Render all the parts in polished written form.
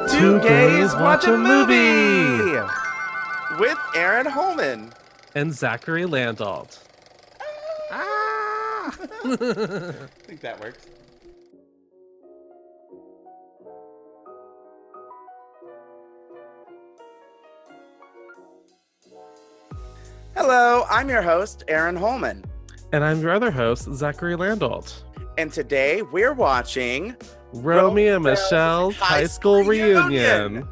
Two gays watch a movie! With Arron Holman. And Zacary Landalt. I think that works. Hello, I'm your host, Arron Holman. And I'm your other host, Zacary Landalt. And today we're watching Romy and Michelle's High School Reunion.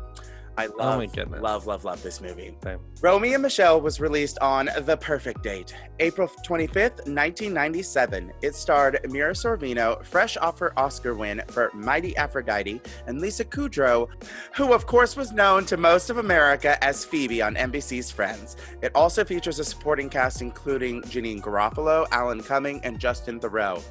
I Oh my goodness. love this movie. Same. Romy and Michelle was released on the perfect date, April 25th, 1997. It starred Mira Sorvino, fresh off her Oscar win for Mighty Aphrodite, and Lisa Kudrow, who of course was known to most of America as Phoebe on NBC's Friends. It also features a supporting cast including Janeane Garofalo, Alan Cumming, and Justin Theroux.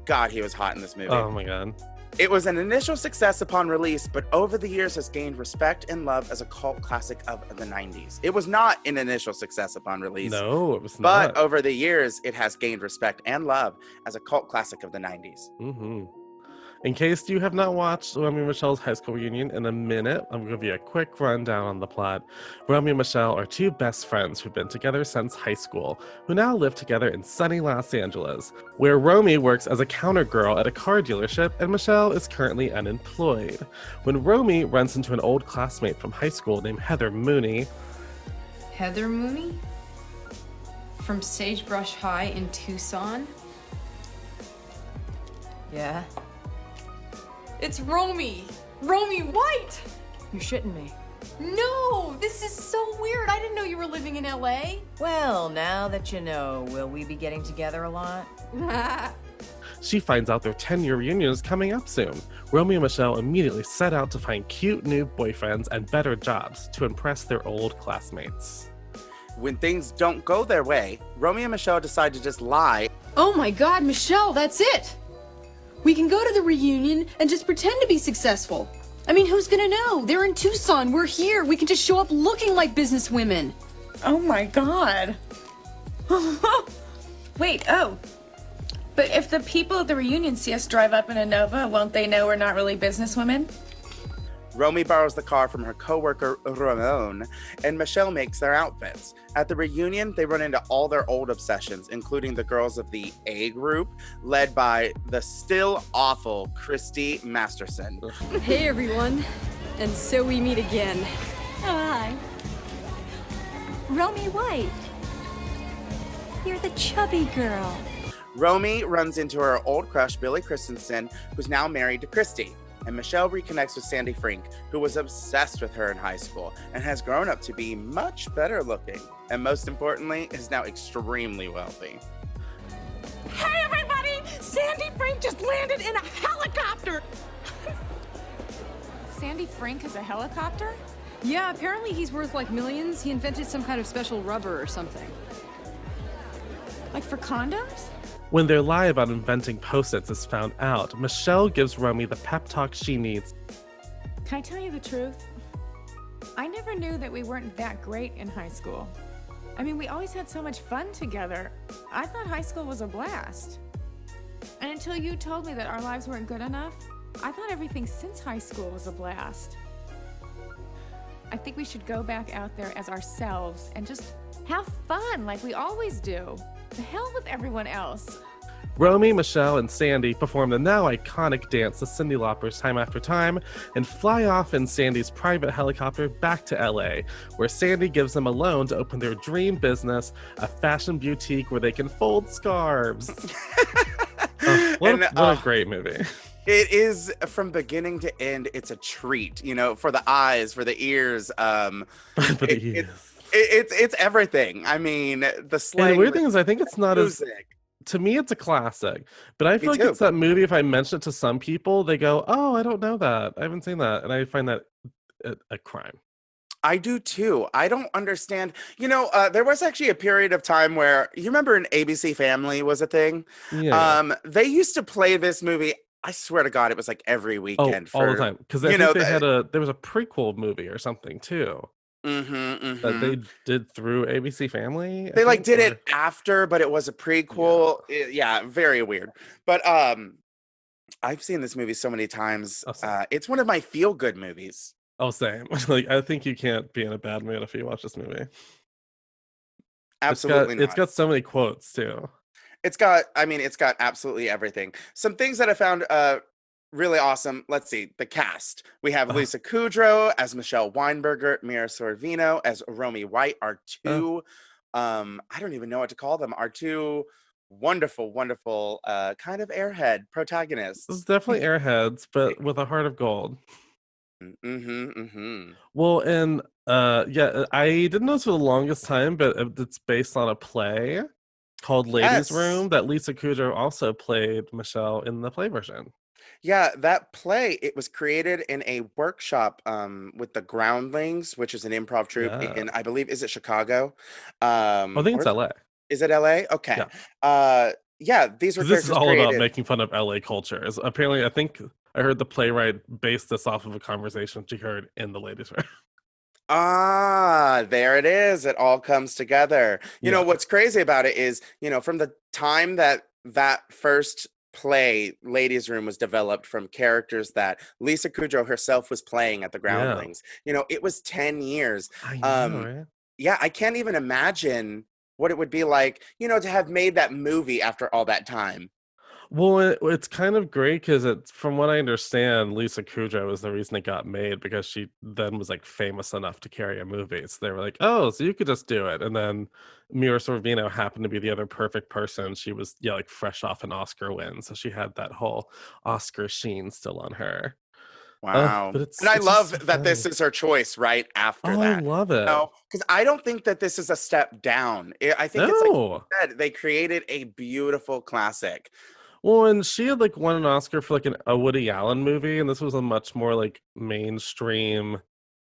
God, he was hot in this movie. Oh my god. It was an initial success upon release, but over the years has gained respect and love as a cult classic of the 90s. It was not an initial success upon release. No, it was But not. over the years, it has gained respect and love as a cult classic of the 90s. Mm-hmm. In case you have not watched Romy and Michelle's High School Reunion in a minute, I'm going to give you a quick rundown on the plot. Romy and Michelle are two best friends who've been together since high school, who now live together in sunny Los Angeles, where Romy works as a counter girl at a car dealership and Michelle is currently unemployed. When Romy runs into an old classmate from high school named Heather Mooney. Heather Mooney? From Sagebrush High in Tucson? Yeah. It's Romy! Romy White! You're shitting me. No! This is so weird. I didn't know you were living in LA. Well, now that you know, will we be getting together a lot? She finds out their 10-year reunion is coming up soon. Romy and Michelle immediately set out to find cute new boyfriends and better jobs to impress their old classmates. When things don't go their way, Romy and Michelle decide to just lie. Oh my God, Michelle, that's it! We can go to the reunion and just pretend to be successful. I mean, who's gonna know? They're in Tucson, we're here. We can just show up looking like business women. Oh my God. Wait, but if the people at the reunion see us drive up in a Nova, won't they know we're not really businesswomen? Romy borrows the car from her co-worker Ramon, and Michelle makes their outfits. At the reunion, they run into all their old obsessions, including the girls of the A group, led by the still awful Christy Masterson. Hey everyone, and so we meet again. Hi. Romy White. You're the chubby girl. Romy runs into her old crush, Billy Christensen, who's now married to Christy. And Michelle reconnects with Sandy Frink, who was obsessed with her in high school and has grown up to be much better looking. And most importantly, is now extremely wealthy. Hey everybody! Sandy Frink just landed in a helicopter! Sandy Frink has a helicopter? Yeah, apparently he's worth like millions. He invented some kind of special rubber or something. Like for condoms? When their lie about inventing Post-its is found out, Michelle gives Romy the pep talk she needs. Can I tell you the truth? I never knew that we weren't that great in high school. I mean, we always had so much fun together. I thought high school was a blast. And until you told me that our lives weren't good enough, I thought everything since high school was a blast. I think we should go back out there as ourselves and just have fun like we always do. The hell with everyone else. Romy, Michelle, and Sandy perform the now iconic dance to Cyndi Lauper's Time After Time and fly off in Sandy's private helicopter back to LA, where Sandy gives them a loan to open their dream business, a fashion boutique where they can fold scarves. What a great movie. It is, from beginning to end, it's a treat, you know, for the eyes, for the ears. It's everything. I mean, the slang. And the weird thing is, I think it's not music. To me, it's a classic. But I feel Me like too. it's that movie, if I mention it to some people, they go, oh, I don't know that. I haven't seen that. And I find that a crime. I do too. I don't understand. You know, there was actually a period of time where, you remember an ABC Family was a thing? Yeah. They used to play this movie. I swear to God, it was like every weekend. All the time. Because I think there was a prequel movie or something too. That they did through ABC Family. They did it after, but it was a prequel. Yeah, very weird. But I've seen this movie so many times. Oh, same. It's one of my feel-good movies. Oh, same. Like, I think you can't be in a bad mood if you watch this movie. Absolutely It's not. got so many quotes too. It's got absolutely everything. Some things that I found really awesome. Let's see, the cast. We have Uh, Lisa Kudrow as Michelle Weinberger, Mira Sorvino as Romy White, our uh, two, I don't even know what to call them, our two wonderful, wonderful, kind of airhead it's protagonists. definitely Airheads, but with a heart of gold. Mm-hmm, mm-hmm. Well, and yeah, I didn't know this for the longest time, but it's based on a play called Ladies' Yes. Room that Lisa Kudrow also played Michelle in the play version. Yeah, that play, it was created in a workshop with the Groundlings, which is an improv troupe Yeah. in, I believe, is it Chicago? I think it's Or LA. is it LA? Okay. Yeah. Yeah, these were Because this is characters all about created. making fun of LA culture. Apparently, I think I heard the playwright based this off of a conversation she heard in the Ladies' Room. Ah, there it is. It all comes together. Yeah. What's crazy about it is, from the time that that first play, Ladies' Room, was developed from characters that Lisa Kudrow herself was playing at the Yeah. Groundlings, it was 10 years. I know, Um, right? yeah, I can't even imagine what it would be like, to have made that movie after all that time. Well, it's kind of great because it's from what I understand, Lisa Kudrow was the reason it got made because she then was like famous enough to carry a movie. So they were like, "Oh, so you could just do it." And then Mira Sorvino happened to be the other perfect person. She was yeah, like fresh off an Oscar win, so she had that whole Oscar sheen still on her. Wow. But And I it's just love so that this funny. is her choice right after Oh, I that. love it. Because I don't think that this is a step down. I think it's like you No. said, they created a beautiful classic. Well, and she had like won an Oscar for like a Woody Allen movie, and this was a much more like mainstream,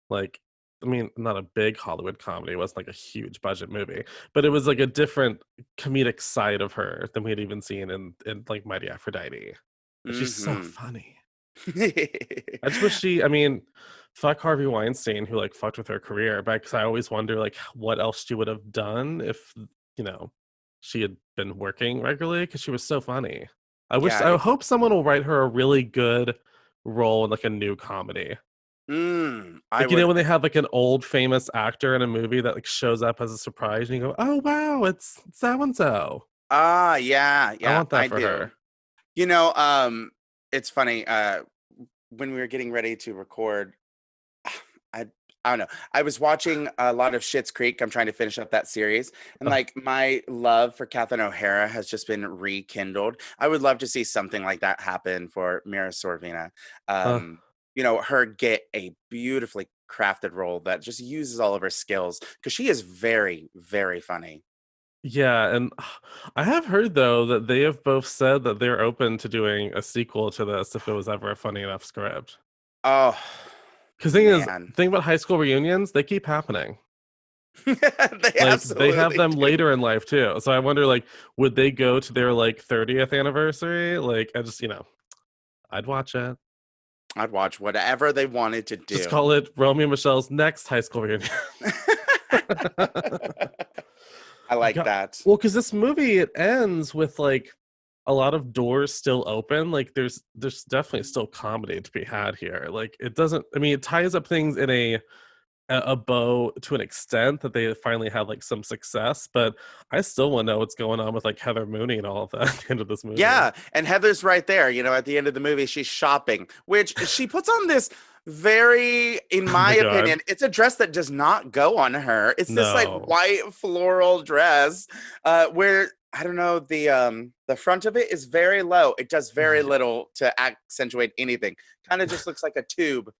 like I mean, not a big Hollywood comedy. It wasn't like a huge budget movie, but it was like a different comedic side of her than we had even seen in like Mighty Aphrodite. And she's so Hmm. funny. I just wish I mean, fuck Harvey Weinstein who like fucked with her career, but because I always wonder like what else she would have done if you know she had been working regularly because she was so funny. Yeah, I hope someone will write her a really good role in like a new comedy. I Like would. when they have like an old famous actor in a movie that like shows up as a surprise and you go, "Oh wow, it's so and so." Yeah, I yeah, want that I for do. her. You know, um, it's funny. When we were getting ready to record, I I don't know. I was watching a lot of Schitt's Creek. I'm trying to finish up that series, and Uh, like my love for Catherine O'Hara has just been rekindled. I would love to see something like that happen for Mira Sorvina. uh, Her get a beautifully crafted role that just uses all of her skills because she is very, very funny. Yeah, and I have heard though that they have both said that they're open to doing a sequel to this if it was ever a funny enough script. Oh Because man, thing about high school reunions, they keep happening. they Like they have absolutely them do. later in life too. So I wonder, like, would they go to their like 30th anniversary? Like, I just I'd watch it. I'd watch whatever they wanted to Just do. call it Romeo and Michelle's next high school reunion. I like God. that. Well, because this movie it ends with like a lot of doors still open. Like there's definitely still comedy to be had here. Like it doesn't. I mean, it ties up things in a bow to an extent that they finally had like some success. But I still want to know what's going on with like Heather Mooney and all of that at the end of this movie. Yeah, and Heather's right there. At the end of the movie, she's shopping, which she puts on this very, in Oh my my god, opinion, it's a dress that does not go on her. It's this like no. white floral dress, where I don't know, the front of it is very low. It does very Yeah. little to accentuate anything. Kind of just looks like a tube.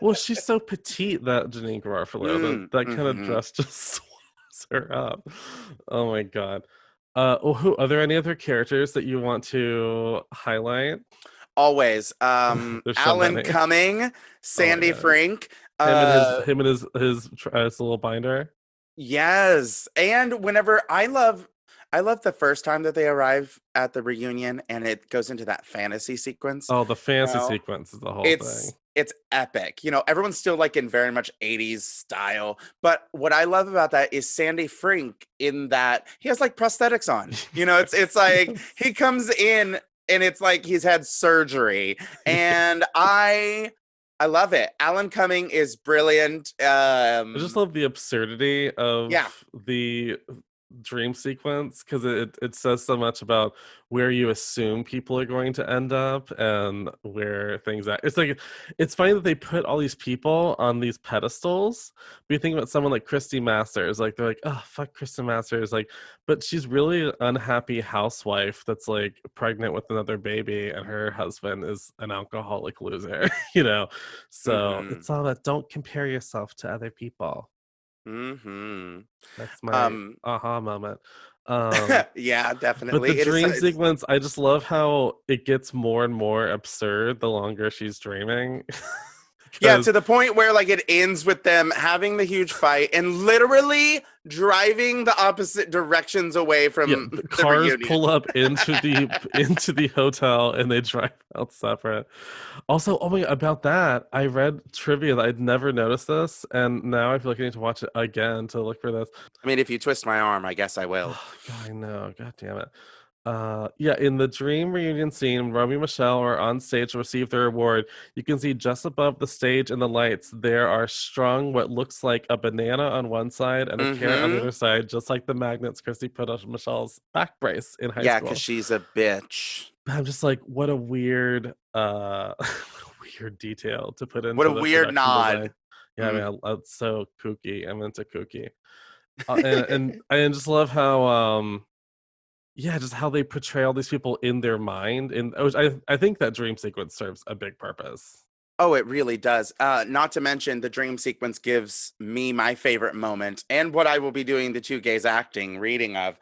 Well, she's so petite that Janeane Garofalo that kind of Mm-hmm. dress just swallows her up. Oh my god. Who are there any other characters that you want to highlight? Always. There's so Alan many. Cumming, Oh my Sandy god. Frink. Him and his little binder. Yes. And whenever I love the first time that they arrive at the reunion and it goes into that fantasy sequence. Oh, the You fancy know, sequence is the whole it's thing. it's epic. Everyone's still like in very much 80s style. But what I love about that is Sandy Frink in that he has like prosthetics on. It's like Yes. he comes in and it's like he's had surgery. And I love it. Alan Cumming is brilliant. I just love the absurdity of Yeah. the dream sequence because it says so much about where you assume people are going to end up and where things are. It's like it's funny that they put all these people on these pedestals. But you think about someone like Christy Masters, like they're like, oh fuck Christy Masters, like, but she's really an unhappy housewife that's like pregnant with another baby and her husband is an alcoholic loser, you know. So Mhm. it's all that don't compare yourself to other people. Mhm. That's my Um aha moment. Um, yeah, but the definitely. dream It's sequence, I just love how it gets more and more absurd the longer she's dreaming. Yeah, Because to the point where like it ends with them having the huge fight and literally driving the opposite directions away yeah, from the the cars reunion. pull up into the hotel and they drive out separate. Also, oh my, about that, I read trivia that I'd never noticed this, and now I feel like I need to watch it again to look for this. I mean, if you twist my arm, I guess I will. Oh, God, I know. God damn it. Yeah, in the dream reunion scene, when Romy and Michelle are on stage to receive their award, you can see just above the stage and the lights, there are strung what looks like a banana on one side and a carrot on the Mhm. other side, just like the magnets Christy put on Michelle's back brace in high Yeah, cuz school. she's a bitch. I'm just like, what a weird, weird detail to put What a into the weird production design. nod. Yeah, Mm. man, it's so kooky. I'm into kooky. And I just love how yeah, just how they portray all these people in their mind, and I think that dream sequence serves a big purpose. Oh, it really does. Not to mention the dream sequence gives me my favorite moment and what I will be doing the two gays acting reading of.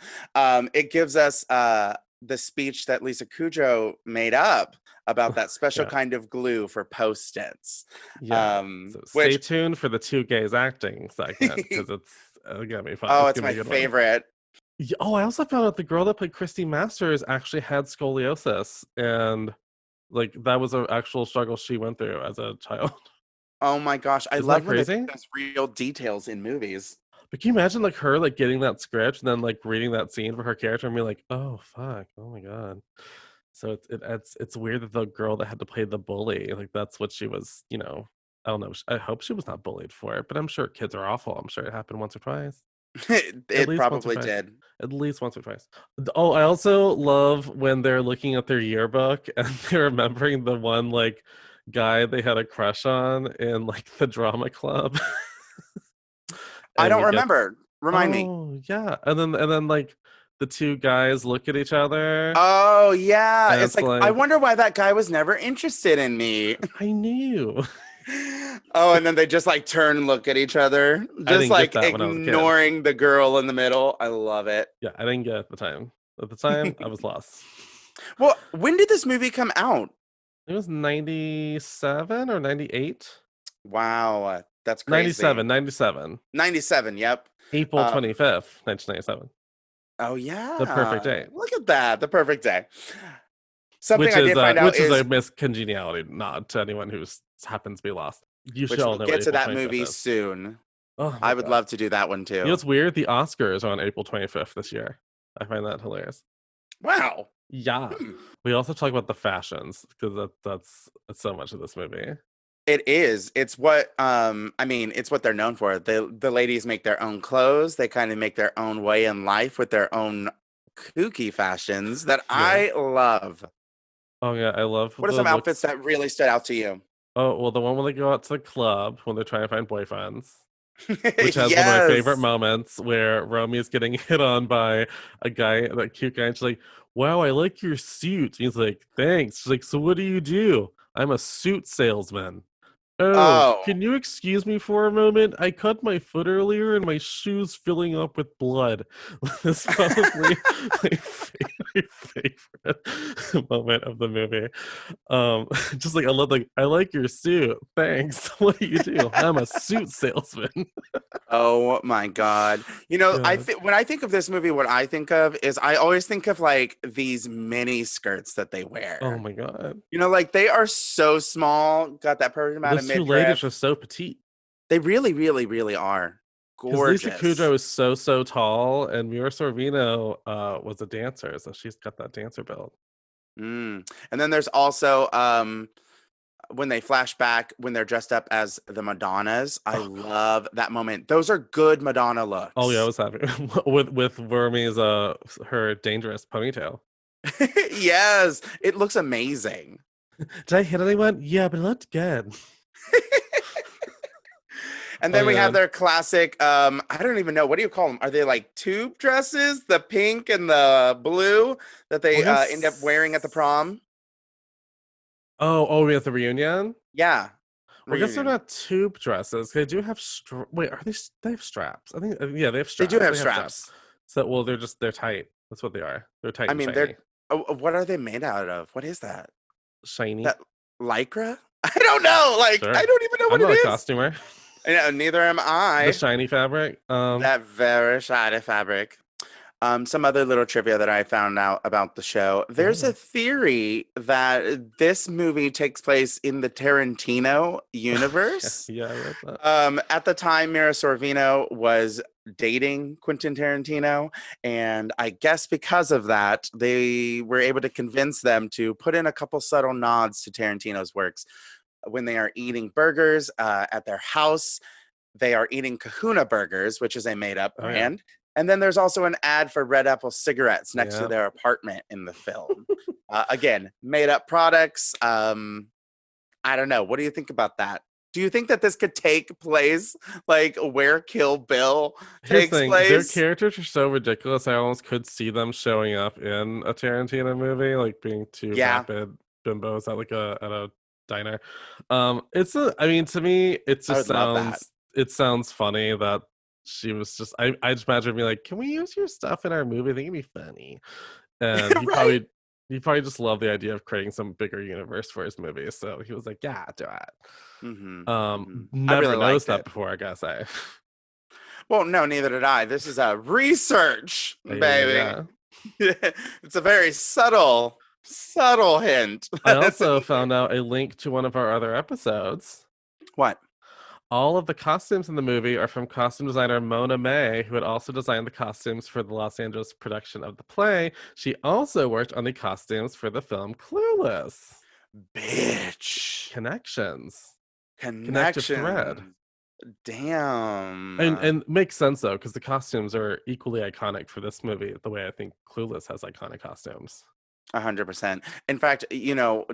It gives us the speech that Lisa Kudrow made up about that special Yeah, kind of glue for post-its. yeah. So stay Which, tuned for the two gays acting segment because it's gonna be fun. oh, It's it's gonna be my a good one. favorite. Oh, I also found out the girl that played Christy Masters actually had scoliosis, and like that was an actual struggle she went through as a child. Oh my gosh. I Isn't that love when they put crazy? those real details in movies. But can you imagine like her like getting that script and then like reading that scene for her character and being like, oh fuck, oh my god. So it's weird that the girl that had to play the bully, like that's what she was, you know. I don't know. I hope she was not bullied for it, but I'm sure kids are awful. I'm sure it happened once or twice. At It least once or probably twice. did. At least once or twice. Oh, I also love when they're looking at their yearbook and they're remembering the one like guy they had a crush on in like the drama club. I And don't you get remember. Remind me. oh yeah. And then like the two guys look at each other Oh, yeah. and It's it's like, I like wonder why that guy was never interested in me. I knew. Oh, and then they just like turn and look at each other, I just didn't get like that when I was a kid. ignoring the girl in the middle. I love it. Yeah, I didn't get it at the time. At the time, I was lost. Well, when did this movie come out? It was 97 or 98? Wow, that's crazy. 97, 97. 97, yep. April Um, 25th, 1997. oh The perfect yeah. day. Look at that. The perfect day. Something I did find out Which is is, a miscongeniality nod to anyone who happens to be lost. You should which all we'll know what get to April that 25th movie is. soon. Oh my I would god. love to do that one You know too. what's weird? The Oscars are on April 25th this year. I find that hilarious. Wow. Yeah. Hmm. We also talk about the fashions because that's so much of this movie. It is. It's what I mean, it's what they're known for. The ladies make their own clothes. They kind of make their own way in life with their own kooky fashions that Yeah. I love. Oh yeah, I love What are the some outfits looks. that really stood out to you? Oh, well, the one when they go out to the club when they're trying to find boyfriends, which has one of my favorite Yes. moments where Romy is getting hit on by a guy, that cute guy, and she's like, "Wow, I like your suit." He's like, "Thanks." She's like, "So what do you do?" "I'm a suit salesman." "Oh, Oh. can you excuse me for a moment? I cut my foot earlier and my shoe's filling up with blood." That's probably my favorite moment of the movie. Just like I like your suit. Thanks. What do you do? "I'm a suit salesman." Oh my God. You know, God. when I think of this movie, what I think of is I always think of like these mini skirts that they Oh wear. my god. You know, like they are so small, got that perfect amount of Those two ladies are midriff. so petite. They really, really, really are Because Lisa gorgeous. Kudrow is so tall, and Mira Sorvino was a dancer, so she's got that dancer build. And then there's also when they flash back when they're dressed up as the Madonnas. I love that moment. Those are good Madonna Oh yeah, I looks. was happy with Wormy's her dangerous ponytail. Yes, it looks amazing. Did I hit anyone? Yeah, but it looked good. And Oh then we have yeah. their classic, I don't even know, what do you call them? Are they like tube dresses? The pink and the blue that they Well, I end up wearing at the prom? Oh, we have the reunion. Yeah. Well, I guess they're Reunion. not tube dresses. They do have wait, are they? They have straps. I think. Yeah, they have They do straps. have They have straps. straps. So, well, they're tight. That's what they are. They're tight I and mean, shiny. what are they made out of? What is that? Shiny. That lycra? I don't know. Like, Sure. I don't even know I'm what it not a is. costumer. I know, neither am The I. shiny fabric. That very shiny fabric. Some other little trivia that I found out about the show. There's a Oh. theory that this movie takes place in the Tarantino universe. Yeah, I read that. At the time, Mira Sorvino was dating Quentin Tarantino, and I guess because of that, they were able to convince them to put in a couple subtle nods to Tarantino's works. When they are eating burgers at their house, they are eating Kahuna Burgers, which is a made-up Oh yeah. brand. And then there's also an ad for Red Apple cigarettes next to Yeah. their apartment in the film. Again, made-up products. I don't know. What do you think about that? Do you think that this could take place like where Kill Bill Here's the takes thing, their place? characters are so ridiculous. I almost could see them showing up in a Tarantino movie, like being two Yeah, vapid bimbos at like a diner. I mean, to me, I would love that. it sounds funny that she was just. I just imagine her being like, "Can we use your stuff in our movie? I think it'd be funny." And Right? he probably just loved the idea of creating some bigger universe for his movie. So he was like, "Yeah, do it." I really Never noticed liked that it. before, I gotta say. Well, no, neither did I. This is a research, baby. Yeah. It's a very subtle hint. I It's also in found out a link to one of our other episodes. what? All of the costumes in the movie are from costume designer Mona May, who had also designed the costumes for the Los Angeles production of the play. She also worked on the costumes for the film Clueless. Bitch. Connections. Connective thread. Connection. Damn. And makes sense though, because the costumes are equally iconic for this movie, the way I think Clueless has iconic costumes. 100%. In fact,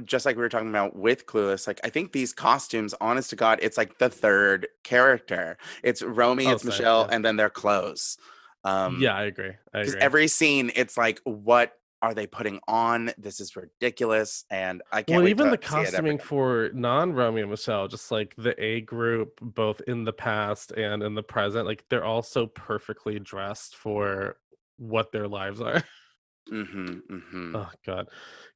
just like we were talking about with Clueless, like I think these costumes, honest to God, it's like the third character. It's Romy, Oh, it's same, Michelle, yeah. and then their clothes. Yeah, I agree. Because every scene, it's like, what are they putting on? This is ridiculous, and I can't Well, wait even to the see it ever costuming again. for non-Romy and Michelle, just like the A group, both in the past and in the present, like they're all so perfectly dressed for what their lives are. Oh God,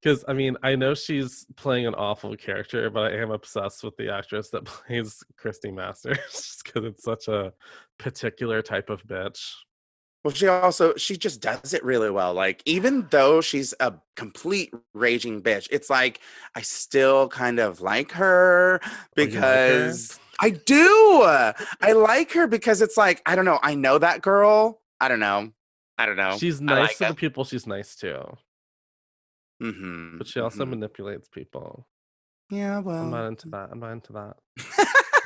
because I mean, I know she's playing an awful character, but I am obsessed with the actress that plays Christy Masters, just because it's such a particular type of bitch. Well, she just does it really well. Like, even though she's a complete raging bitch, it's like I still kind of like her Oh, you like her? because I do. I like her because it's like, I don't know, I know that girl. I don't know. I don't know. She's I nice like to it. the people she's nice to, Mm-hmm. but she also Mm-hmm. manipulates people. Yeah, I'm well. not into that. I'm not into that.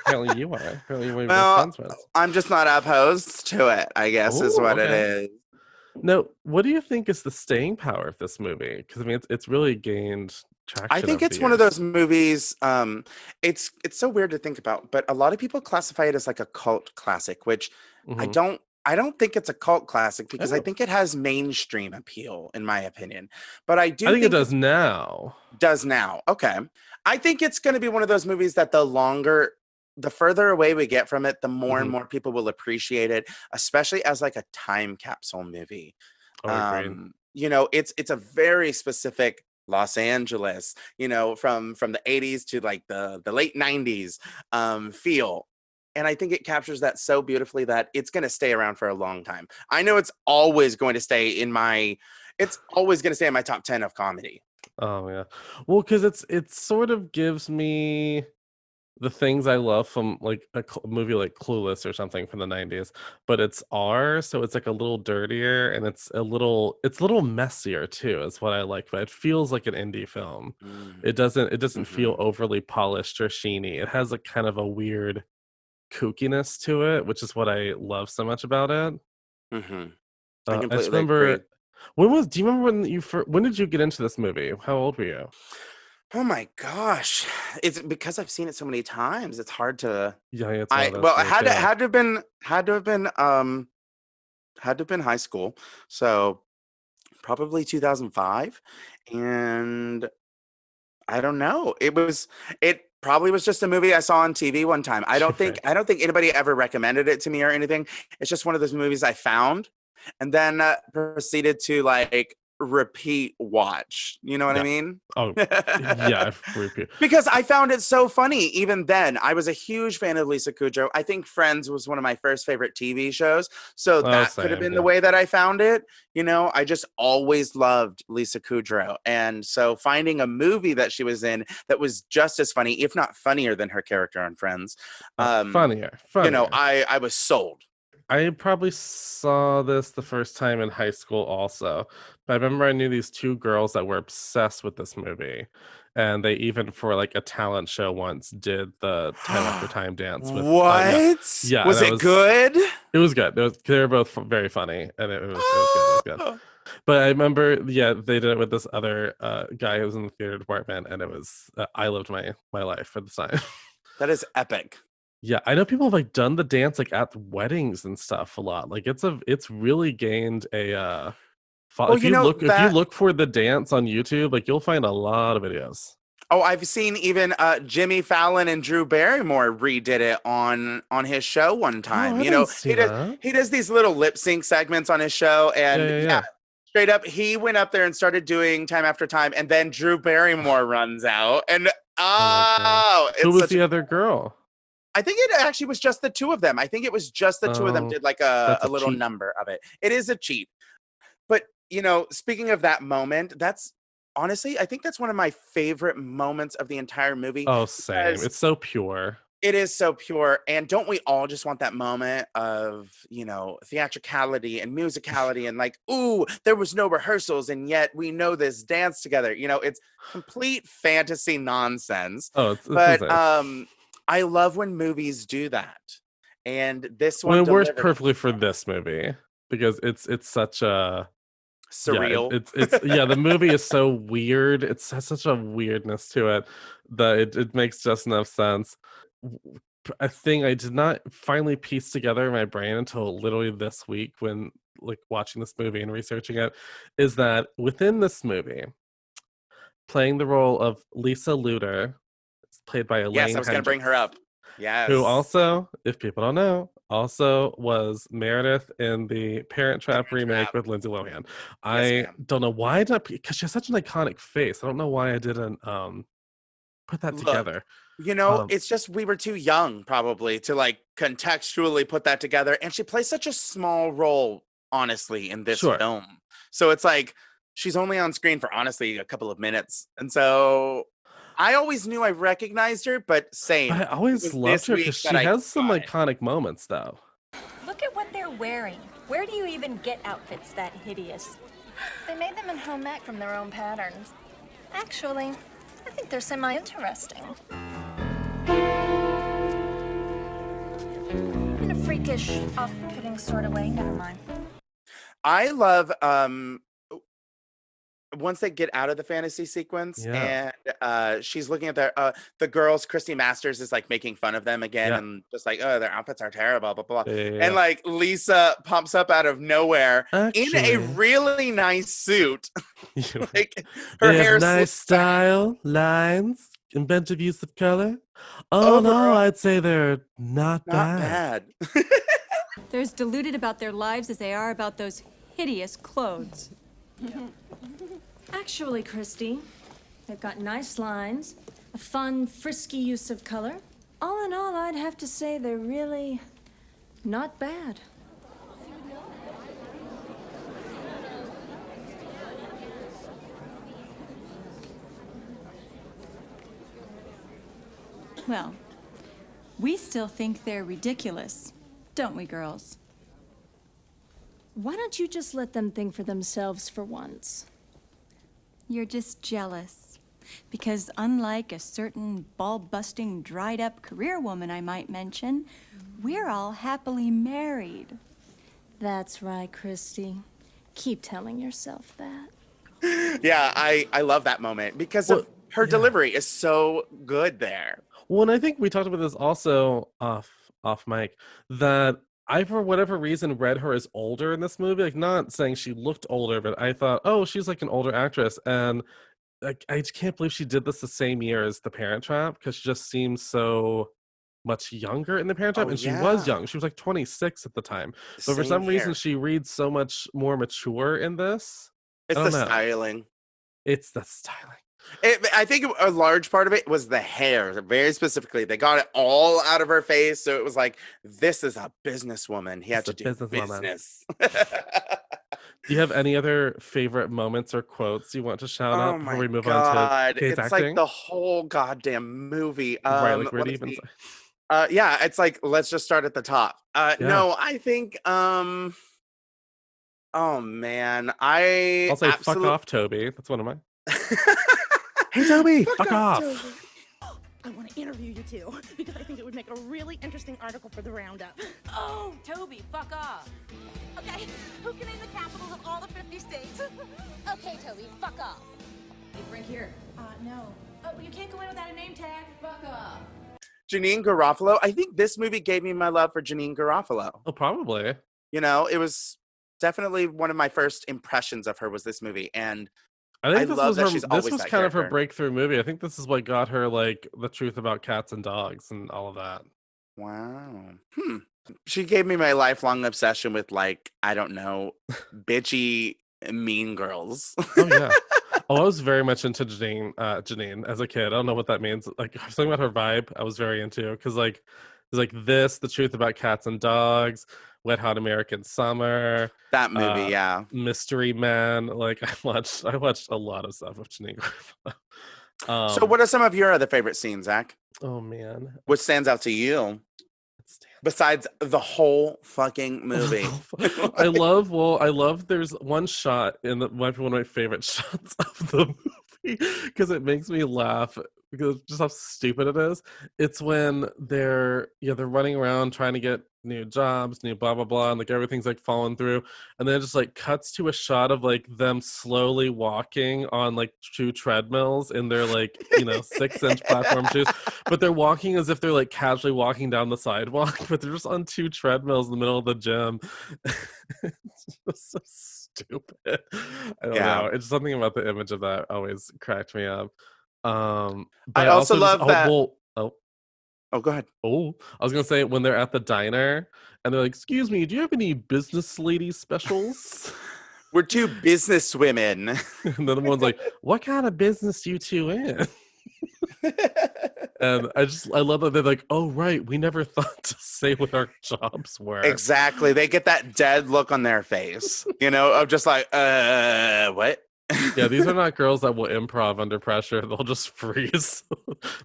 Apparently you are. Apparently you're one of your best Well, friends with. I'm just not opposed to it, I guess is Oh, what it okay. is. Now, what do you think is the staying power of this movie? Because I mean, it's really gained I traction think over the it's one of years. those movies. It's so weird to think about, but a lot of people classify it as like a cult classic, which I Hmm. don't. I don't think it's a cult classic because I Oh, think it has mainstream appeal, in my opinion. But I I do think it think does it now. does now. Okay, I think it's going to be one of those movies that the further away we get from it, the more and Hmm. more people will appreciate it, especially as like a time capsule movie. Oh, agreed. It's a very specific Los Angeles, from the 80s to like the late 90s feel. And I think it captures that so beautifully that it's going to stay around for a long time. I know it's always going to stay in my top 10 of comedy. Oh yeah. Well, because it's it sort of gives me the things I love from like a movie like Clueless or something from the 90s, but it's R, so it's like a little dirtier and it's a little messier too, is what I like. But it feels like an indie film. Mm. It doesn't feel Mhm. overly polished or sheeny. It has a kind of a weird kookiness to it, which is what I love so much about it. Mhm. I I just completely remember agree. do you remember when did you get into this movie? How old were you? Oh my gosh. It's because I've seen it so many times, it's hard to Yeah, it's one of those well, it things, yeah. had to have been high school. So, probably 2005, and I don't know. It probably was just a movie I saw on TV one time. Right. I don't think anybody ever recommended it to me or anything. It's just one of those movies I found and then proceeded to like repeat watch. You know what I Yeah. mean? Oh, yeah, I've repeat. Because I found it so funny. Even then, I was a huge fan of Lisa Kudrow. I think Friends was one of my first favorite TV shows. So Oh, that could have same, been the yeah. way that I found it. You know, I just always loved Lisa Kudrow. And so finding a movie that she was in that was just as funny, if not funnier than her character on Friends, Funnier, you know, funnier. I was sold. I probably saw this the first time in high school also. But I remember I knew these two girls that were obsessed with this movie. And they even for like a talent show once did the time after time dance with yeah. What? Yeah, and Was that it was good? it was good. They were both very funny and it was good. It was good. Oh, But I remember, yeah, they did it with this other guy who was in the theater department, and it was I lived my life at the time. that is epic. Yeah, I know people have like done the dance like at weddings and stuff a lot. Like it's really gained a Well, you know, if you that look for the dance on YouTube, like you'll find a lot of videos. Oh, I've seen even Jimmy Fallon and Drew Barrymore redid it on his show one Oh, time. I You didn't know, see that. he does these little lip sync segments on his show, Yeah, and yeah, yeah, yeah. straight up, he went up there and started doing time after time, and then Drew Barrymore runs out, and Oh my god. Who it's was such a the other girl? I think it actually was just the two of them. I think it was just the two of them Oh, did like that's a a little cheat. number of it. It is a cheat. But, you know, speaking of that moment, that's honestly, I think that's one of my favorite moments of the entire movie Oh, same. because It's so pure. it is so pure. And don't we all just want that moment of, you know, theatricality and musicality and like, ooh, there was no rehearsals and yet we know this dance together. You know, it's complete fantasy nonsense. Oh, it's But insane. I love when movies do that. And this Well, one it works delivered on perfectly for this movie because it's such a yeah, surreal. it's yeah, the movie is so weird. It has such a weirdness to it that it makes just enough sense. A thing I did not finally piece together in my brain until literally this week when like watching this movie and researching it is that within this movie, playing the role of Lisa Luter, it's played by Yes, I Elaine was gonna bring her Hendricks, up. who Yes. also, if people don't know, also was Meredith in the Parent The Trap Parent remake Trap. with Lindsay Lohan. Yes, I ma'am. don't know why I did because she has such an iconic face. I don't know why I didn't put that Look, together. you know, Um, it's just we were too young probably to like contextually put that together. And she plays such a small role, honestly, in this sure, film. So it's like she's only on screen for honestly a couple of minutes. And so I always knew I recognized her, but but same. I It always was loved this her because week that she I has some got it. iconic moments, though. Look at what they're wearing. Where do you even get outfits that hideous? They made them in home ec from their own patterns. Actually, I think they're semi-interesting. In a freakish, off-putting sort of way. Never mind. I love once they get out of the fantasy sequence Yeah, and she's looking at the girls, Christy Masters is like making fun of them again yeah, and just like, oh, their outfits are terrible, blah blah blah. yeah, yeah, And yeah. like Lisa pops up out of nowhere in a Actually, really nice suit. Like her they have hair nice slicked back. style, lines, inventive use of color. All in all, Overall, I'd say they're not not bad. bad. They're as deluded about their lives as they are about those hideous clothes. Actually, Christy, they've got nice lines, a fun, frisky use of color. All in all, I'd have to say they're really not bad. Well, We still think they're ridiculous, don't we, girls? Why don't you just let them think for themselves for once? You're just jealous. Because unlike a certain ball-busting, dried-up career woman I might mention, we're all happily married. That's right, Christy. Keep telling yourself that. Yeah, I love that moment because of her delivery is so good there. Well, and I think we talked about this also off mic, that I, for whatever reason, read her as older in this movie. Like, not saying she looked older, but I thought, oh, she's like an older actress. And like, I just can't believe she did this the same year as The Parent Trap, because she just seems so much younger in The Parent Trap. Oh, And she was yeah. young. She was like 26 at the time. But for Same some reason, here. she reads so much more mature in this. It's I the don't know. styling. It's the styling. I think a large part of it was the hair, very specifically. They got it all out of her face, so it was like, this is a businesswoman. He had to do business. Do you have any other favorite moments or quotes you want to shout Oh out before my we move on God. to Kay's It's acting? like the whole goddamn movie. Right, like where Let do me you even see. say? Yeah, it's like, let's just start at the top. Yeah. No, I think oh man, I I'll say fuck absolutely off, Toby. That's one of mine. Hey, Toby, fuck off. Toby. I want to interview you two because I think it would make a really interesting article for the roundup. Oh, Toby, fuck off. Okay, who can name the capitals of all the 50 states? Okay, Toby, fuck off. Hey, Frank, here. No. Oh, but you can't go in without a name tag. Fuck off. Janeane Garofalo. I think this movie gave me my love for Janeane Garofalo. Oh, probably. You know, it was definitely one of my first impressions of her was this movie, and I think love that she's this always was that kind of her character. breakthrough movie. I think this is what got her like the truth about cats and dogs and all of that. Wow. She gave me my lifelong obsession with, like, I don't know, bitchy mean girls. Oh yeah. Oh, I was very much into Janine as a kid. I don't know what that means. Like, something about her vibe, I was very into, because like there's like this, the truth about cats and dogs, Wet Hot American Summer, That movie, yeah. Mystery Man. Like, I watched a lot of stuff with Janeane Garofalo. So what are some of your other favorite scenes, Zach? Oh man, What stands out to you besides the whole fucking movie? I love there's one shot might be one of my favorite shots of the movie, because it makes me laugh because just how stupid it is. It's when they're running around trying to get new jobs, new blah blah blah, and like everything's like falling through, and then it just like cuts to a shot of like them slowly walking on like 2 treadmills in their like 6-inch platform shoes, but they're walking as if they're like casually walking down the sidewalk, but they're just on 2 treadmills in the middle of the gym. It's just so stupid. I don't know. It's something about the image of that always cracked me up. But I also love that. Oh, go ahead. Oh, I was gonna say, when they're at the diner and they're like, "Excuse me, do you have any business lady specials?" We're 2 business women. And then the one's like, "What kind of business do you 2 in?" And I love that they're like, "Oh right, we never thought to say what our jobs were." Exactly. They get that dead look on their face, of just like, what? Yeah, these are not girls that will improv under pressure. They'll just freeze.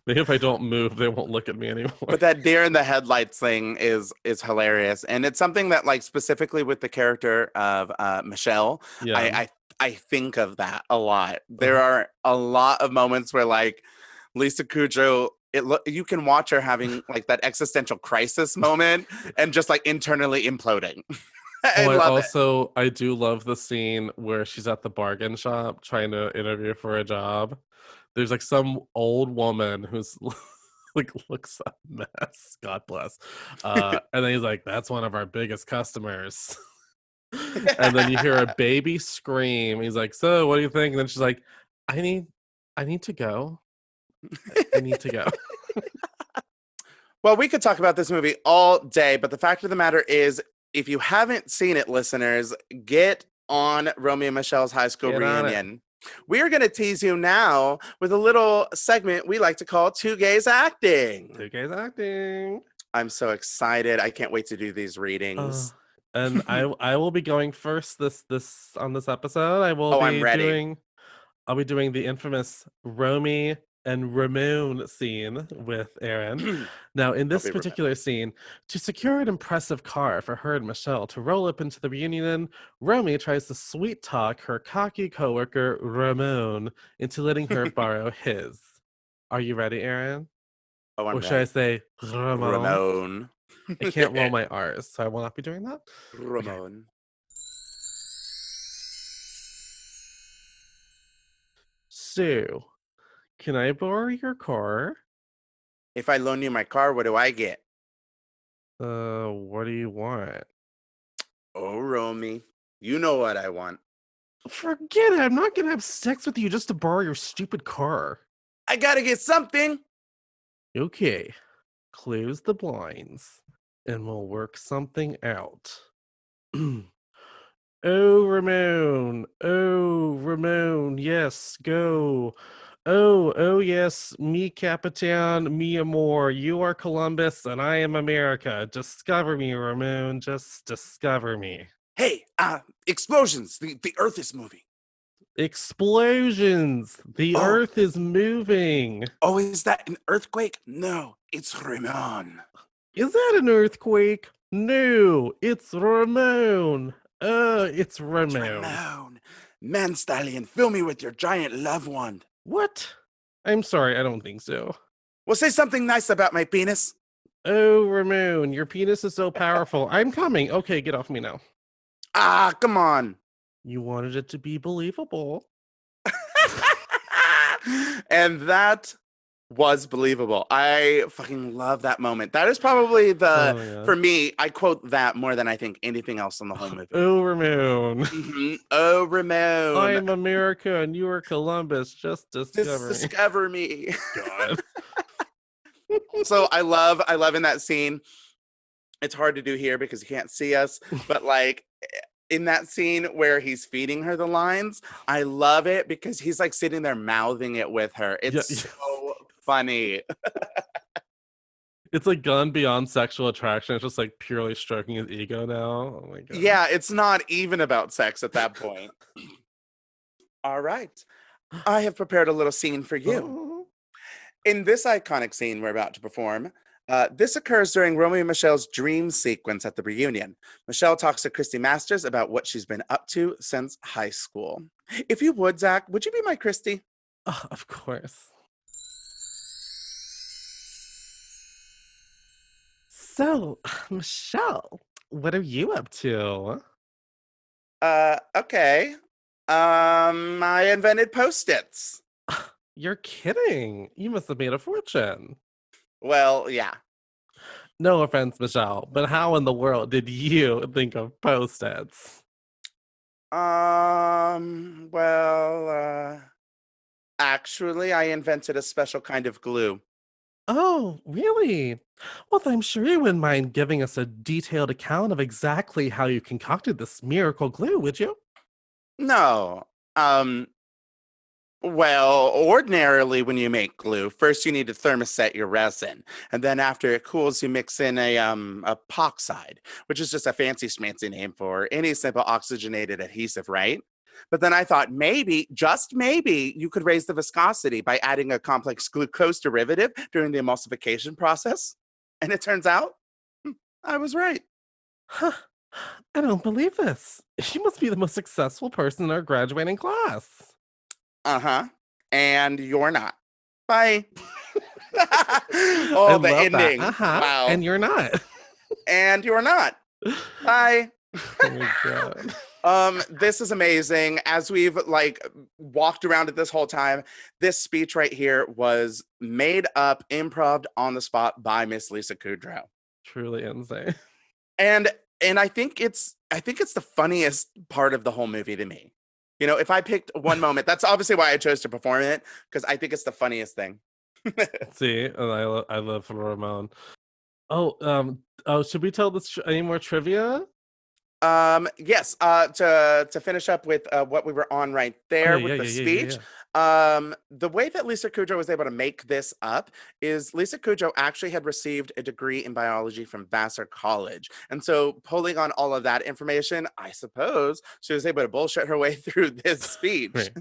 Maybe if I don't move, they won't look at me anymore. But that deer in the headlights thing is hilarious, and it's something that, like, specifically with the character of Michelle, Yeah. I think of that a lot. There are a lot of moments where, like, Lisa Kudrow, you can watch her having like that existential crisis moment and just like internally imploding. I do love the scene where she's at the bargain shop trying to interview for a job. There's like some old woman who's like looks a mess. God bless. And then he's like, "That's one of our biggest customers." And then you hear a baby scream. He's like, "So what do you think?" And then she's like, I need to go. I need to go." Well, we could talk about this movie all day, but the fact of the matter is, if you haven't seen it, listeners, get on Romy and Michelle's high school reunion. We are going to tease you now with a little segment we like to call Two Gays Acting. 2 Gays Acting. I'm so excited. I can't wait to do these readings. And I will be going first this on this episode. I'm ready. I'll be doing the infamous Romy and Ramon scene with Arron. Now, in I'll this be Ramon. particular scene, to secure an impressive car for her and Michelle to roll up into the reunion in, Romy tries to sweet talk her cocky coworker Ramon into letting her borrow his. Are you ready, Arron? Oh, I'm Or should I ready. say Ramon? Ramon. I can't roll my R's, so I will not be doing that. Okay. Ramon. So, can I borrow your car? If I loan you my car, what do I get? What do you want? Oh, Romy, you know what I want. Forget it. I'm not gonna have sex with you just to borrow your stupid car. I gotta get something. Okay, close the blinds and we'll work something out. Oh, Ramon. Oh, Ramon. Yes, go. Oh, yes. Me, Capitan, me, amor. You are Columbus and I am America. Discover me, Ramon. Just discover me. Hey, explosions. The Earth is moving. Explosions. The Oh. Earth is moving. Oh, is that an earthquake? No, it's Ramon. Is that an earthquake? No, it's Ramon. It's Ramon. Ramon. Man, Stallion, fill me with your giant love wand. What? I'm sorry, I don't think so. Well, say something nice about my penis. Oh, Ramon, your penis is so powerful. I'm coming. Okay, get off me now. Ah, come on. You wanted it to be believable. And that was believable. I fucking love that moment. That is probably for me, I quote that more than I think anything else in the whole movie. Oh, Ramon. Oh, Ramon. I'm America and you are Columbus. Just discover me. Discover me. God. So I love in that scene. It's hard to do here because you can't see us, but like in that scene where he's feeding her the lines, I love it because he's like sitting there mouthing it with her. It's so funny. It's like gone beyond sexual attraction. It's just like purely stroking his ego now. Oh my God. Yeah, it's not even about sex at that point. All right. I have prepared a little scene for you. Oh. In this iconic scene we're about to perform, this occurs during Romy and Michelle's dream sequence at the reunion. Michelle talks to Christy Masters about what she's been up to since high school. If you would, Zach, would you be my Christy? Oh, of course. So, Michelle, what are you up to? Okay. I invented Post-its. You're kidding. You must have made a fortune. Well, yeah. No offense, Michelle, but how in the world did you think of Post-its? Actually, I invented a special kind of glue. Oh, really? Well, I'm sure you wouldn't mind giving us a detailed account of exactly how you concocted this miracle glue, would you? No. Well, ordinarily when you make glue, first you need to thermoset your resin, and then after it cools, you mix in a epoxide, which is just a fancy schmancy name for any simple oxygenated adhesive, right? But then I thought maybe, just maybe, you could raise the viscosity by adding a complex glucose derivative during the emulsification process. And it turns out, I was right. Huh. I don't believe this. You must be the most successful person in our graduating class. Uh-huh. And you're not. Bye. I Oh, the love ending. that. Uh-huh. Wow. And you're not. And you're not. Bye. Oh my God. This is amazing. As we've like walked around it this whole time, this speech right here was made up, improv on the spot by Miss Lisa Kudrow. Truly insane. And I think it's the funniest part of the whole movie to me. You know, if I picked one moment, that's obviously why I chose to perform it, because I think it's the funniest thing. See, and I love Ramon. Oh, should we tell this any more trivia? Yes, to finish up with what we were on right there with the speech. The way that Lisa Kudrow was able to make this up is Lisa Kudrow actually had received a degree in biology from Vassar College. And so pulling on all of that information, I suppose she was able to bullshit her way through this speech. Right.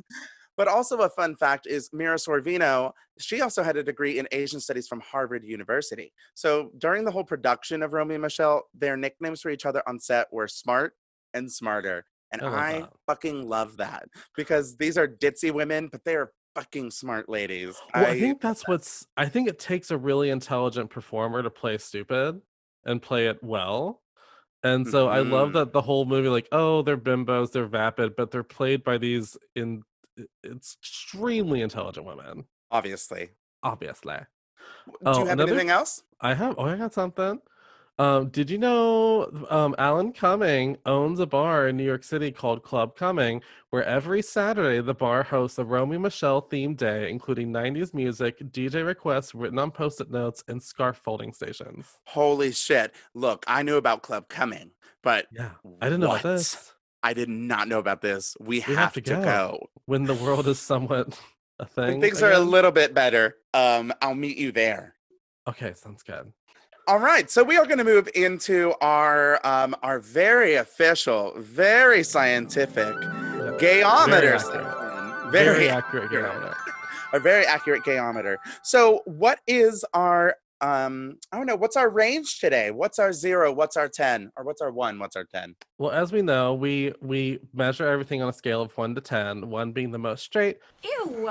But also a fun fact is Mira Sorvino, she also had a degree in Asian studies from Harvard University. So during the whole production of Romy and Michelle, their nicknames for each other on set were Smart and Smarter. And I love I that. fucking love that because these are ditzy women, but they are fucking smart ladies. Well, I think it takes a really intelligent performer to play stupid and play it well. And so I love Mhm. that the whole movie, like, oh, they're bimbos, they're vapid, but they're played by these it's extremely intelligent women, Obviously. obviously. Do you Oh, have another anything else? I got something. Did you know Alan Cumming owns a bar in New York City called Club Cumming, where every Saturday the bar hosts a Romy Michelle themed day, including 90s music, DJ requests written on post-it notes, and scarf folding stations. Holy shit. Look, I knew about Club Cumming, but Yeah, I didn't know about what? this. I did not know about this. We We have to have to go go. when the world is somewhat a When thing things are a again. little bit better, I'll meet you there. Okay, sounds good. All right, so we are going to move into our very official, very scientific Very gayometer accurate. section. Very accurate gayometer. A very accurate gayometer. So, what is our I don't know, what's our range today? What's our 0? What's our 10? Or what's our 1? What's our 10? Well, as we know, we measure everything on a scale of 1 to 10, 1 being the most straight, Ew!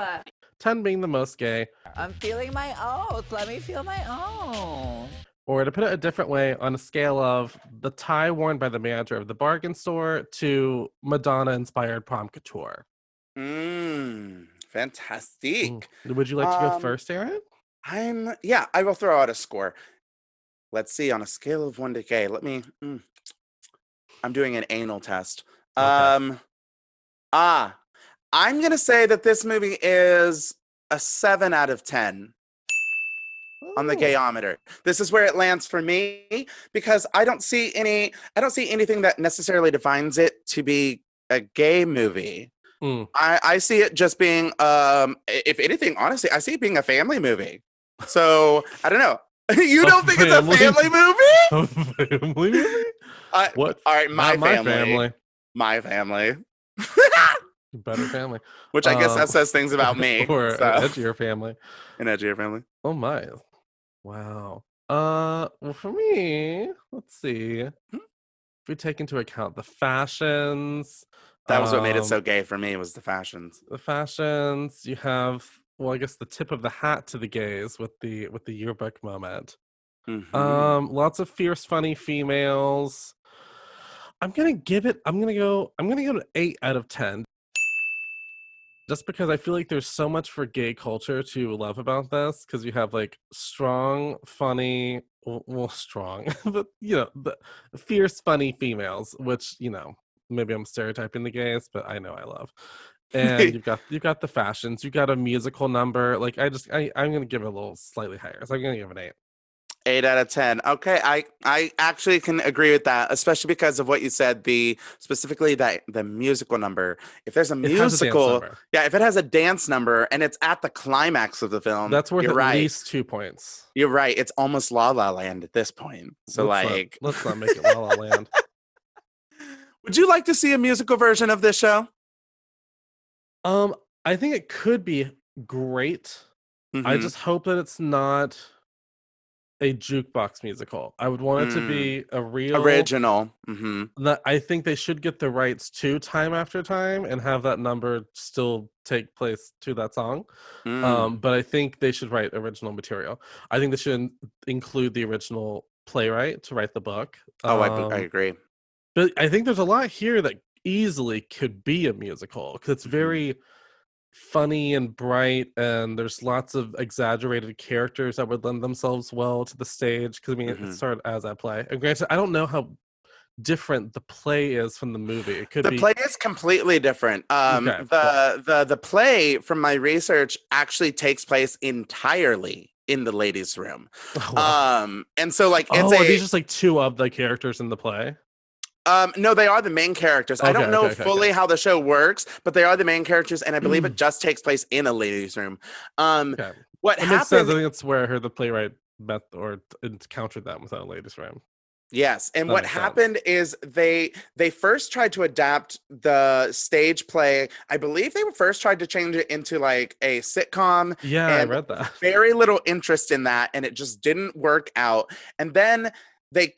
10 being the most gay, I'm feeling my oats. Let me feel my own. or to put it a different way, on a scale of the tie worn by the manager of the bargain store to Madonna-inspired prom couture. Fantastic. Would you like to go first, Aaron? I will throw out a score. Let's see, on a scale of 1 to K. I'm doing an anal test. Okay. I'm gonna say that this movie is a 7 out of 10 on the gayometer. This is where it lands for me because I don't see anything that necessarily defines it to be a gay movie. I see it just being if anything, honestly, I see it being a family movie. So I don't know. You don't think it's a family movie? A family movie? What? All right, Not my family. My family. Better family. Which I guess that says things about me. Or an edgier family. An edgier family. Oh my. Wow. Well, for me, let's see. If we take into account the fashions. That was what made it so gay for me, was the fashions. The fashions. You have, well, I guess the tip of the hat to the gays with the yearbook moment. Lots of fierce, funny females. I'm gonna go to 8 out of 10. Just because I feel like there's so much for gay culture to love about this, because you have like strong, funny, well, strong, but the fierce, funny females, which maybe I'm stereotyping the gays, but I know I love. And you've got the fashions, you got a musical number. Like I'm gonna give it a little slightly higher, so I'm gonna give it 8. 8 out of 10. Okay, I actually can agree with that, especially because of what you said, specifically the musical number. If there's a musical, if it has a dance number and it's at the climax of the film, that's worth at least 2 points. You're right. It's almost La La Land at this point. So let's not make it La La Land. Would you like to see a musical version of this show? I think it could be great. I just hope that it's not a jukebox musical. I would want it to be a real original. I think they should get the rights to Time After Time and have that number still take place to that song. But I think they should write original material. I think they should include the original playwright to write the book. I agree. But I think there's a lot here that easily could be a musical because it's very funny and bright, and there's lots of exaggerated characters that would lend themselves well to the stage, because it started as a play. And granted, I don't know how different the play is from the movie. It could be the play is completely different. The play, from my research, actually takes place entirely in the ladies' room. And so are these just like 2 of the characters in the play? No, they are the main characters. I don't know fully how the show works, but they are the main characters, and I believe it just takes place in a ladies' room. What happened? Makes sense. I think that's where I heard the playwright met or encountered them within a ladies' room. Yes, and That what makes sense. happened is they first tried to adapt the stage play. I believe they first tried to change it into like a sitcom, Yeah, I and read that. very little interest in that, and it just didn't work out. And then they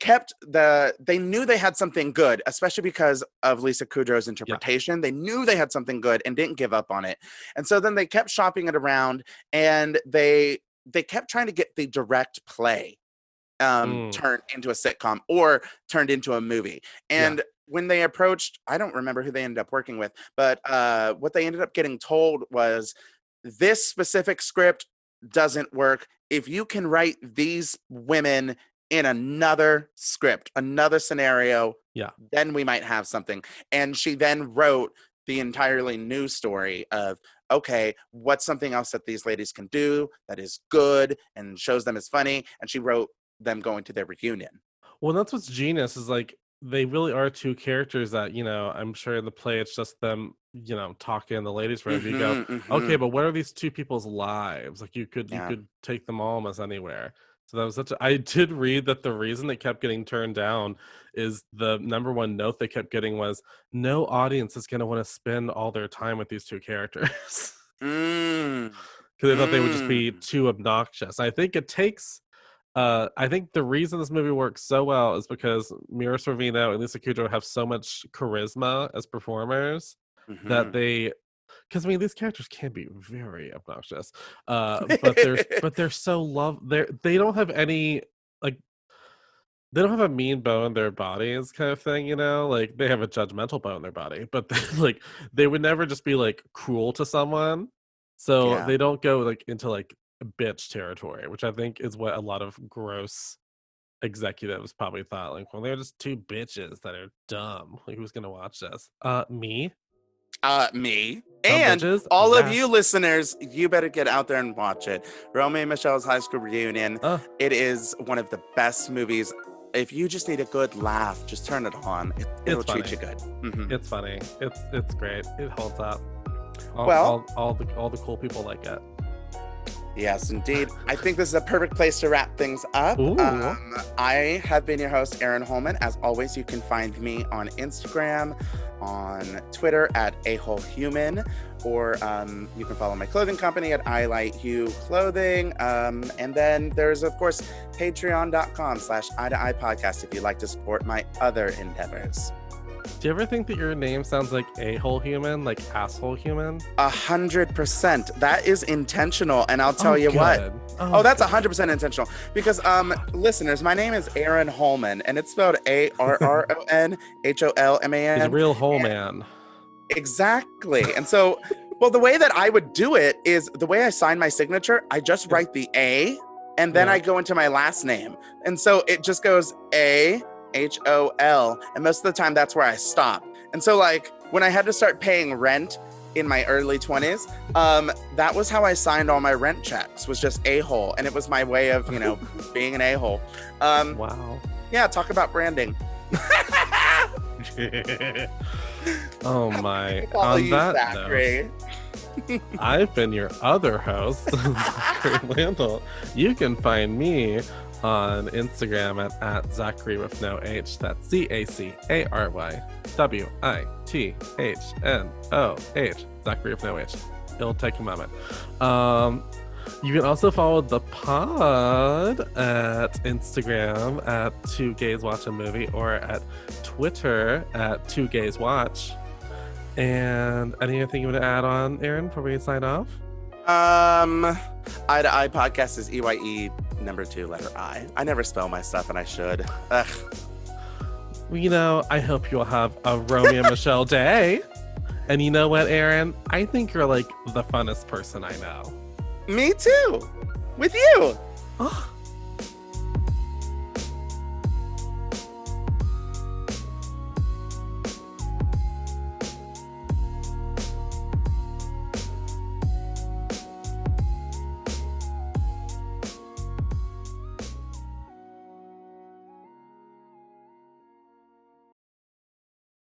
knew they had something good, especially because of Lisa Kudrow's interpretation. They knew they had something good and didn't give up on it. And so then they kept shopping it around, and they kept trying to get the direct play turned into a sitcom or turned into a movie. And when they approached, I don't remember who they ended up working with, but what they ended up getting told was, this specific script doesn't work. If you can write these women in another script, another scenario, then we might have something. And she then wrote the entirely new story of, okay, what's something else that these ladies can do that is good and shows them as funny? And she wrote them going to their reunion. Well, that's what's genius is like they really are two characters that, you know, I'm sure in the play it's just them, you know, talking in the ladies' room. You go, okay, but what are these two people's lives? Like you could take them almost anywhere. So that was I did read that the reason they kept getting turned down is the number one note they kept getting was, no audience is going to want to spend all their time with these two characters. Because they thought they would just be too obnoxious. I think it takes I think the reason this movie works so well is because Mira Sorvino and Lisa Kudrow have so much charisma as performers that they, because I mean these characters can be very obnoxious, but they're so they don't have any like, they don't have a mean bone in their bodies kind of thing, you know, like they have a judgmental bone in their body, but like they would never just be like cruel to someone, so they don't go like into like bitch territory, which I think is what a lot of gross executives probably thought, like, well, they're just two bitches that are dumb, like who's gonna watch this? Me Me Dumb and bitches? all of Yes. you listeners, you better get out there and watch it. Romy and Michelle's High School Reunion. It is one of the best movies. If you just need a good laugh, just turn it on. It'll treat you good. It's funny. It's great. It holds up. Well, all the cool people like it. Yes, indeed. I think this is a perfect place to wrap things up. I have been your host, Arron Holman. As always, you can find me on Instagram, on Twitter at aholehuman, or you can follow my clothing company at I Light Hue Clothing. And then there's, of course, patreon.com/eye-to-eye podcast if you'd like to support my other endeavors. Do you ever think that your name sounds like a-hole human, like asshole human? 100%. That is intentional, and I'll tell you what. That's 100% intentional. Because, listeners, my name is Arron Holman, and it's spelled ARRON HOLMAN. He's a real hole man. Exactly. And so, well, the way that I would do it is the way I sign my signature, I just write the A, and then I go into my last name. And so it just goes A-HOL, and most of the time that's where I stop. And so like when I had to start paying rent in my early 20s, that was how I signed all my rent checks, was just a-hole, and it was my way of, you know, being an a-hole. Wow. Yeah, talk about branding. Oh my. On that Zacary. note, I've been your other host, Zacary Landell. You can find me on Instagram at Zacary with no H. That's ZACARYWITHNOH. Zacary with no H. It'll take a moment. You can also follow the pod at Instagram at 2gayswatchamovie or at Twitter at 2gayswatch. And anything you want to add on, Arron, before we sign off? Eye to Eye podcast is EYE number 2 letter I. I never spell my stuff, and I should. Ugh. Well, you know, I hope you'll have a Romy and Michelle day. And you know what, Arron? I think you're like the funnest person I know. Me too. With you. Oh,